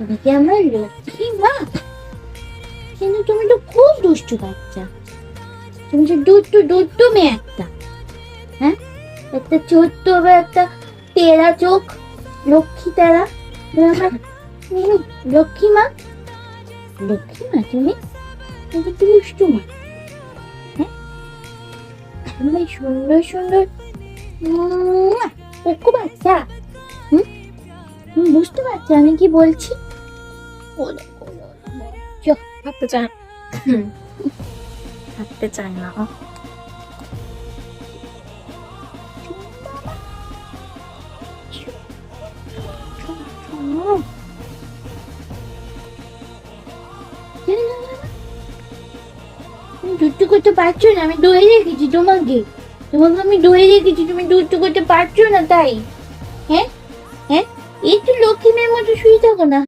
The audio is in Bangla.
তুমি কি আমার লক্ষ্মী মা? কিন্তু তুমি তো খুব দুষ্টু বাচ্চা। তুমি তো দুষ্টু মেয়ে একটা। হ্যাঁ, একটা ছোট্ট একটা তেরা চোখ, লক্ষ্মী তেরা। তুমি আমার লক্ষ্মী মা? লক্ষ্মী মা তুমি? কিন্তু দুষ্টু মা। হ্যাঁ, তুমি সুন্দর সুন্দর কুকু বাচ্চা। তুমি বুঝতে পারছো আমি কি বলছি? থাকতে চায় না। থাকতে চায় না ও। তুমি দুষ্টু করতে পারছো না, আমি ধরে রেখেছি তোমাকে। আমি ধরে রেখেছি, তুমি দুষ্টু করতে পারছো না তাই। হ্যাঁ হ্যাঁ, একটু লক্ষ্মী মেয়ের মতো শুয়ে থাকো না।